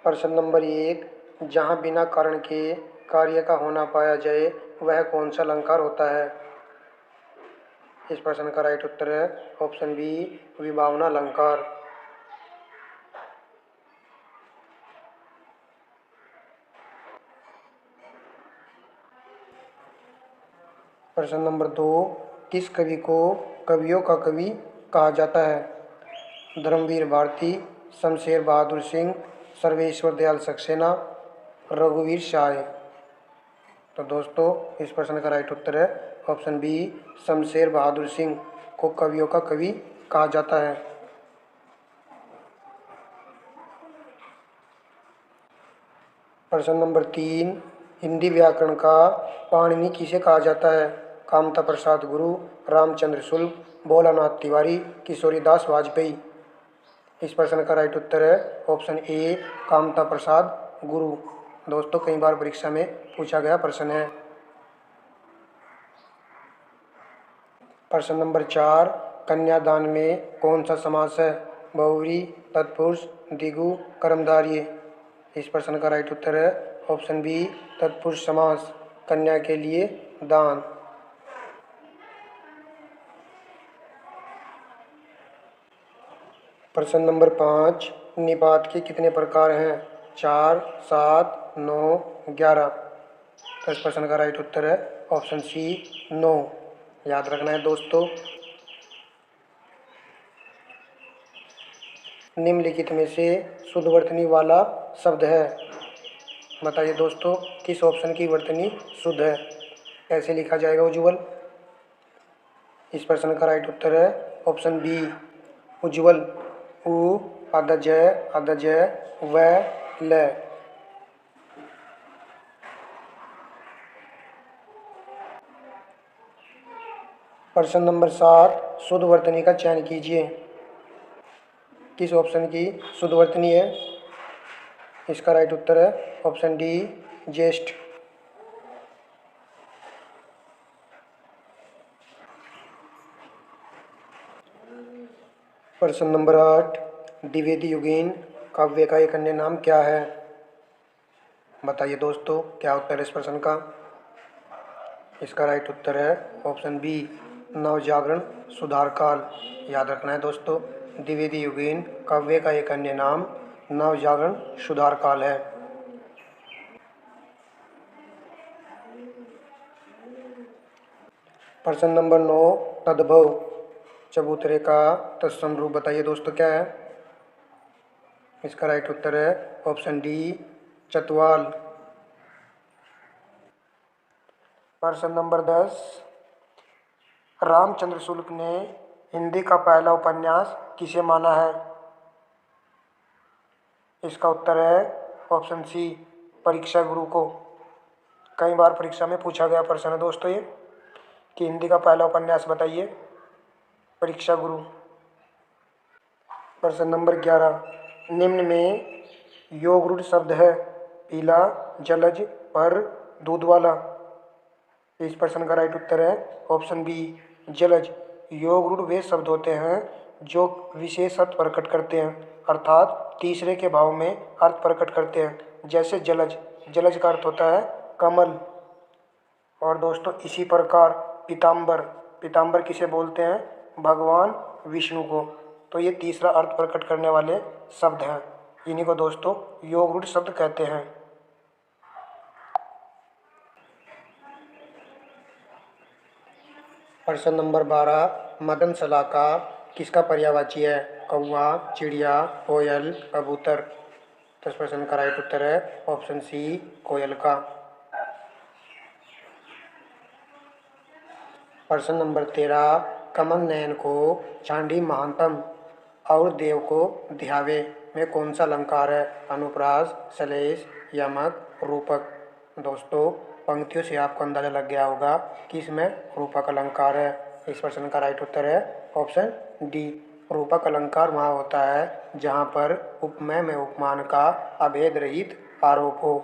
प्रश्न नंबर 1, जहाँ बिना कारण के कार्य का होना पाया जाए वह कौन सा अलंकार होता है? इस प्रश्न का राइट उत्तर है ऑप्शन बी, विभावना अलंकार। प्रश्न नंबर 2, किस कवि को कवियों का कवि कहा जाता है? धर्मवीर भारती, शमशेर बहादुर सिंह, सर्वेश्वर दयाल सक्सेना, रघुवीर शाह। तो दोस्तों इस प्रश्न का राइट उत्तर है ऑप्शन बी, शमशेर बहादुर सिंह को कवियों का कवि कहा जाता है। प्रश्न नंबर 3, हिंदी व्याकरण का पाणिनि किसे कहा जाता है? कामता प्रसाद गुरु, रामचंद्र शुक्ल, भोलानाथ तिवारी, किशोरीदास वाजपेयी। इस प्रश्न का राइट उत्तर है ऑप्शन ए, कामता प्रसाद गुरु। दोस्तों कई बार परीक्षा में पूछा गया प्रश्न है। प्रश्न नंबर 4, कन्यादान में कौन सा समास है? बहुव्रीहि, तत्पुरुष, द्विगु, कर्मधारय। इस प्रश्न का राइट उत्तर है ऑप्शन बी, तत्पुरुष समास, कन्या के लिए दान। प्रश्न नंबर 5, निपात के कितने प्रकार हैं? 4, 7, 9, 11। तो इस प्रश्न का राइट उत्तर है ऑप्शन सी, 9। याद रखना है दोस्तों। निम्नलिखित में से शुद्ध वर्तनी वाला शब्द है। बताइए दोस्तों किस ऑप्शन की वर्तनी शुद्ध है? ऐसे लिखा जाएगा उज्ज्वल। इस प्रश्न का राइट उत्तर है ऑप्शन बी, उज्ज्वल। उ, अदजय, अदजय, व, ल। प्रश्न नंबर 7, शुद्ध वर्तनी का चयन कीजिए। किस ऑप्शन की शुद्ध वर्तनी है? इसका राइट उत्तर है ऑप्शन डी, ज्येष्ठ। प्रश्न नंबर 8, द्विवेदी युगेन काव्य का एक अन्य नाम क्या है? बताइए दोस्तों क्या उत्तर है इस प्रश्न का? इसका राइट उत्तर है ऑप्शन बी, नवजागरण सुधार काल। याद रखना है दोस्तों, द्विवेदी युगेन काव्य का एक अन्य नाम नवजागरण सुधार काल है। प्रश्न नंबर 9, तद्भव चबूतरे का तत्सम रूप बताइए दोस्तों क्या है? इसका राइट उत्तर है ऑप्शन डी, चतवाल। प्रश्न नंबर 10, रामचंद्र शुक्ल ने हिंदी का पहला उपन्यास किसे माना है? इसका उत्तर है ऑप्शन सी, परीक्षा गुरु को। कई बार परीक्षा में पूछा गया प्रश्न है दोस्तों ये, कि हिंदी का पहला उपन्यास बताइए। परीक्षा गुरु। प्रश्न नंबर 11, निम्न में योग रूढ़ शब्द है? पीला, जलज, पर, दूध वाला। इस प्रश्न का राइट उत्तर है ऑप्शन बी, जलज। योग रूढ़ वे शब्द होते हैं जो विशेष अर्थ प्रकट करते हैं, अर्थात तीसरे के भाव में अर्थ प्रकट करते हैं। जैसे जलज, जलज का अर्थ होता है कमल। और दोस्तों इसी प्रकार पीताम्बर, पीताम्बर किसे बोलते हैं? भगवान विष्णु को। तो ये तीसरा अर्थ प्रकट करने वाले शब्द हैं, इन्हीं को दोस्तों योग रूढ़ शब्द कहते हैं। प्रश्न नंबर 12, मदनशला का किसका पर्यायवाची है? कौवा, चिड़िया, कोयल, कबूतर। तो इस प्रश्न का राइट उत्तर है ऑप्शन सी, कोयल का। प्रश्न नंबर 13, कमल नयन को चांडी महानतम और देव को ध्यावे में कौन सा अलंकार है? अनुप्रास, सलेश, यमक, रूपक। दोस्तों पंक्तियों से आपको अंदाजा लग गया होगा कि इसमें रूपक अलंकार है। इस प्रश्न का राइट उत्तर है ऑप्शन डी, रूपक अलंकार वहाँ होता है जहाँ पर उपमेय में उपमान का अभेद रहित आरोप हो।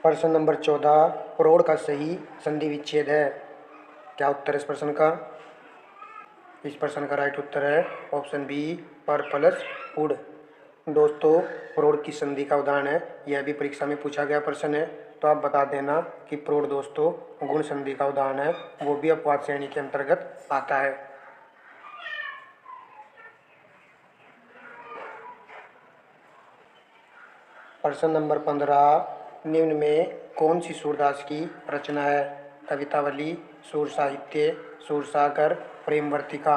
प्रश्न नंबर 14, प्रौढ़ का सही संधि विच्छेद है? क्या उत्तर है इस प्रश्न का? इस प्रश्न का राइट उत्तर है ऑप्शन बी पर प्लस उड। दोस्तों, प्रोढ़ की संधि का उदाहरण है, यह भी परीक्षा में पूछा गया प्रश्न है, तो आप बता देना कि प्रोढ़ दोस्तों गुण संधि का उदाहरण है, वो भी अपवाद श्रेणी के अंतर्गत आता है। प्रश्न नंबर 15, निम्न में कौन सी सूरदास की रचना है? कवितावली, सूर साहित्य, सूर सागर, प्रेमवर्तिका।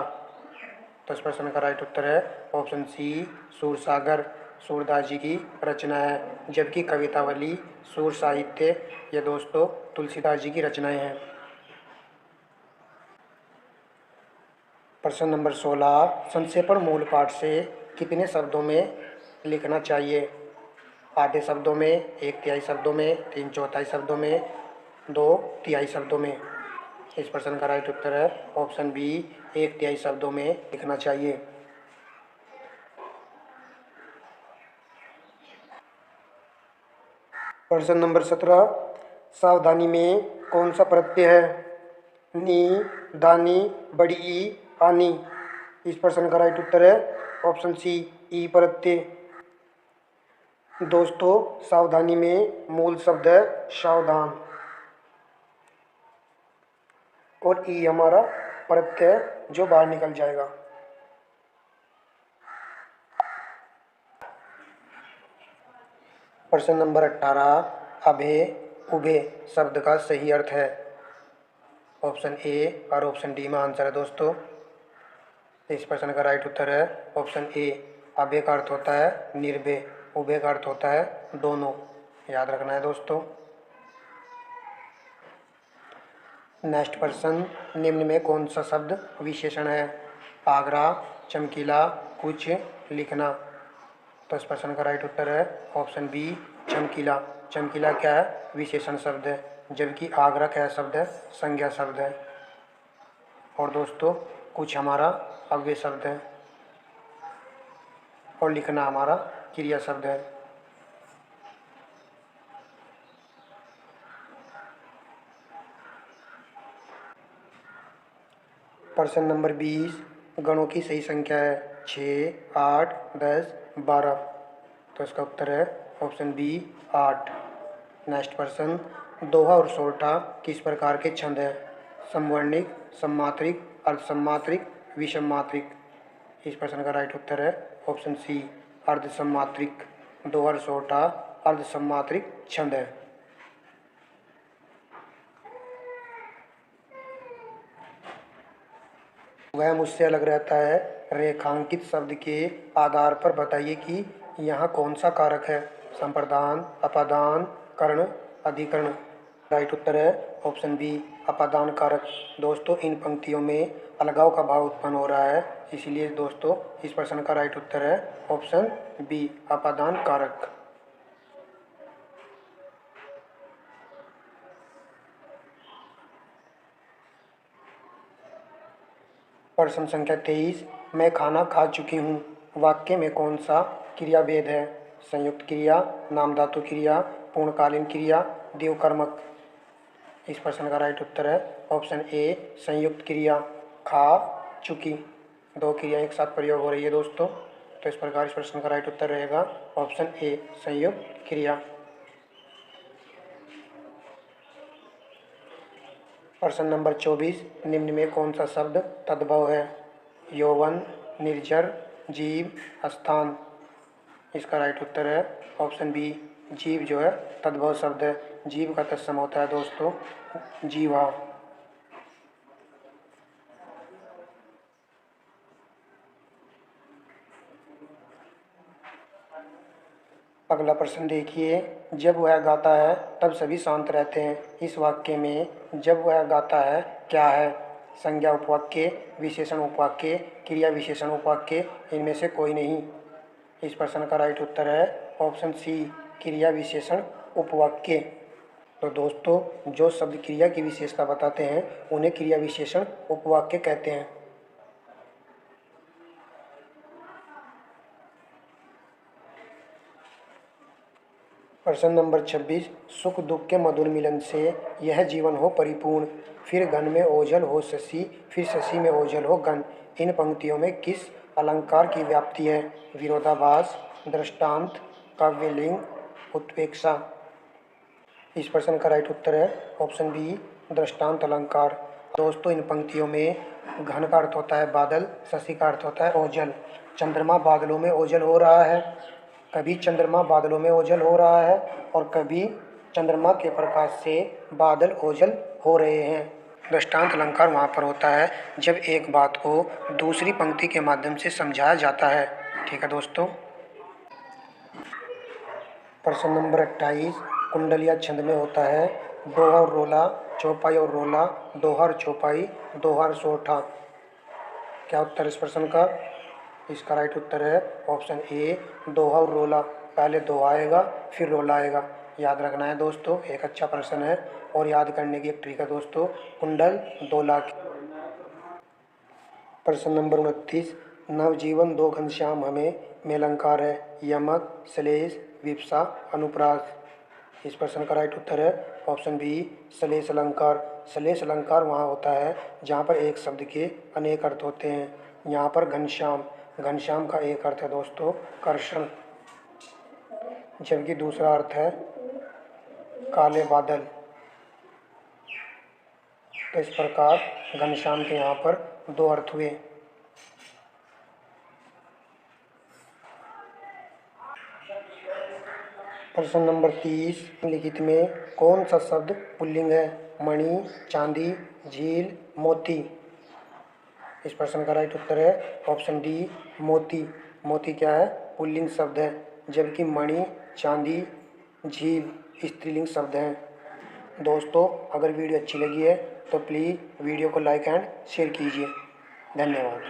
तो इस प्रश्न का राइट उत्तर है ऑप्शन सी सूर सागर, सूरदास जी की रचना है, जबकि कवितावली, सूर साहित्य ये दोस्तों तुलसीदास जी की रचनाएं हैं। प्रश्न नंबर 16, संक्षेपण मूल पाठ से कितने शब्दों में लिखना चाहिए? आधे शब्दों में, एक तिहाई शब्दों में, तीन चौथाई शब्दों में, दो तिहाई शब्दों में। इस प्रश्न का राइट उत्तर है ऑप्शन बी एक तिहाई शब्दों में लिखना चाहिए। प्रश्न नंबर 17, सावधानी में कौन सा प्रत्यय है? नी, दानी, बड़ी ई, आनी। इस प्रश्न का राइट उत्तर है ऑप्शन सी ई प्रत्यय। दोस्तों, सावधानी में मूल शब्द है सावधान, और ई हमारा प्रत्यय जो बाहर निकल जाएगा। प्रश्न नंबर 18, अभे उभे शब्द का सही अर्थ है? ऑप्शन ए और ऑप्शन डी में आंसर है दोस्तों। इस प्रश्न का राइट उत्तर है ऑप्शन ए, अभे का अर्थ होता है निर्भय, उभय का अर्थ होता है दोनों, याद रखना है दोस्तों। नेक्स्ट प्रश्न, निम्न में कौन सा शब्द विशेषण है? आगरा, चमकीला, कुछ, लिखना। तो इस प्रश्न का राइट उत्तर है ऑप्शन बी चमकीला। चमकीला क्या है? विशेषण शब्द है, जबकि आगरा क्या शब्द है? संज्ञा शब्द है। और दोस्तों, कुछ हमारा अव्यय शब्द है, और लिखना हमारा क्रिया शब्द है। प्रश्न नंबर 20, गणों की सही संख्या है 6, 8, 10, 12। तो इसका उत्तर है ऑप्शन बी 8। नेक्स्ट प्रश्न, दोहा और सोरठा किस प्रकार के छंद है? समवर्णिक, सममात्रिक, अर्धसममात्रिक, विषममात्रिक। इस प्रश्न का राइट उत्तर है ऑप्शन सी अर्धसममात्रिक। दोहा और सोरठा अर्धसममात्रिक छंद है। वह मुझसे अलग रहता है, रेखांकित शब्द के आधार पर बताइए कि यहाँ कौन सा कारक है? संप्रदान, अपादान, कर्ण, अधिकरण। राइट उत्तर है ऑप्शन बी अपादान कारक। दोस्तों, इन पंक्तियों में अलगाव का भाव उत्पन्न हो रहा है, इसलिए दोस्तों इस प्रश्न का राइट उत्तर है ऑप्शन बी अपादान कारक। प्रश्न संख्या 23, मैं खाना खा चुकी हूँ वाक्य में कौन सा क्रिया भेद है? संयुक्त क्रिया, नाम धातु क्रिया, पूर्णकालीन क्रिया, द्विकर्मक। इस प्रश्न का राइट उत्तर है ऑप्शन ए संयुक्त क्रिया। खा चुकी, दो क्रिया एक साथ प्रयोग हो रही है दोस्तों, तो इस प्रकार इस प्रश्न का राइट उत्तर रहेगा ऑप्शन ए संयुक्त क्रिया। प्रश्न नंबर 24, निम्न में कौन सा शब्द तद्भव है? यौवन, निर्जर, जीव, स्थान। इसका राइट उत्तर है ऑप्शन बी जीव जो है तद्भव शब्द है। जीव का तत्सम होता है दोस्तों जीवा। अगला प्रश्न देखिए, जब वह गाता है तब सभी शांत रहते हैं। इस वाक्य में जब वह गाता है क्या है? संज्ञा उपवाक्य, विशेषण उपवाक्य, क्रिया विशेषण उपवाक्य, इनमें से कोई नहीं। इस प्रश्न का राइट उत्तर है ऑप्शन सी क्रिया विशेषण उपवाक्य। तो दोस्तों, जो शब्द क्रिया की विशेषता बताते हैं उन्हें क्रिया विशेषण उपवाक्य कहते हैं। प्रश्न नंबर 26, सुख दुख के मधुर मिलन से यह जीवन हो परिपूर्ण, फिर घन में ओझल हो शशि, फिर शशि में ओझल हो घन। इन पंक्तियों में किस अलंकार की व्याप्ति है? विरोधाभास, दृष्टांत, काव्यलिंग, उत्प्रेक्षा। इस प्रश्न का राइट उत्तर है ऑप्शन बी, दृष्टांत अलंकार। दोस्तों, इन पंक्तियों में घन का अर्थ होता है बादल, शशि का अर्थ होता है ओझल। चंद्रमा बादलों में ओझल हो रहा है, कभी चंद्रमा बादलों में ओझल हो रहा है और कभी चंद्रमा के प्रकाश से बादल ओझल हो रहे हैं। दृष्टांत अलंकार वहाँ पर होता है जब एक बात को दूसरी पंक्ति के माध्यम से समझाया जाता है। ठीक है दोस्तों। प्रश्न नंबर 28, कुंडलिया छंद में होता है दोहा और रोला, चौपाई और रोला, दोहा और चौपाई, दोहा और सोठा। क्या उत्तर इस प्रश्न का? इसका राइट उत्तर है ऑप्शन ए, दोहा और रोला। पहले दोहा आएगा फिर रोला आएगा। याद रखना है दोस्तों, एक अच्छा प्रश्न है और याद करने की एक ट्रिक है दोस्तों, कुंडल दोला की। प्रश्न नंबर 29, नवजीवन दो घनश्याम हमें में अलंकार है यमक, श्लेष, विप्सा, अनुप्रास। इस प्रश्न का राइट उत्तर है ऑप्शन बी, श्लेष अलंकार। श्लेष अलंकार वहाँ होता है जहाँ पर एक शब्द के अनेक अर्थ होते हैं। यहाँ पर घनश्याम, घनश्याम का एक अर्थ है दोस्तों कर्षण, जबकि दूसरा अर्थ है काले बादल। तो इस प्रकार घनश्याम के यहाँ पर दो अर्थ हुए। प्रश्न नंबर 30, लिखित में कौन सा शब्द पुल्लिंग है? मणि, चांदी, झील, मोती। इस प्रश्न का राइट उत्तर है ऑप्शन डी, मोती। मोती क्या है? पुल्लिंग शब्द है, जबकि मणि, चांदी, झील स्त्रीलिंग शब्द हैं। दोस्तों, अगर वीडियो अच्छी लगी है तो प्लीज़ वीडियो को लाइक एंड शेयर कीजिए। धन्यवाद।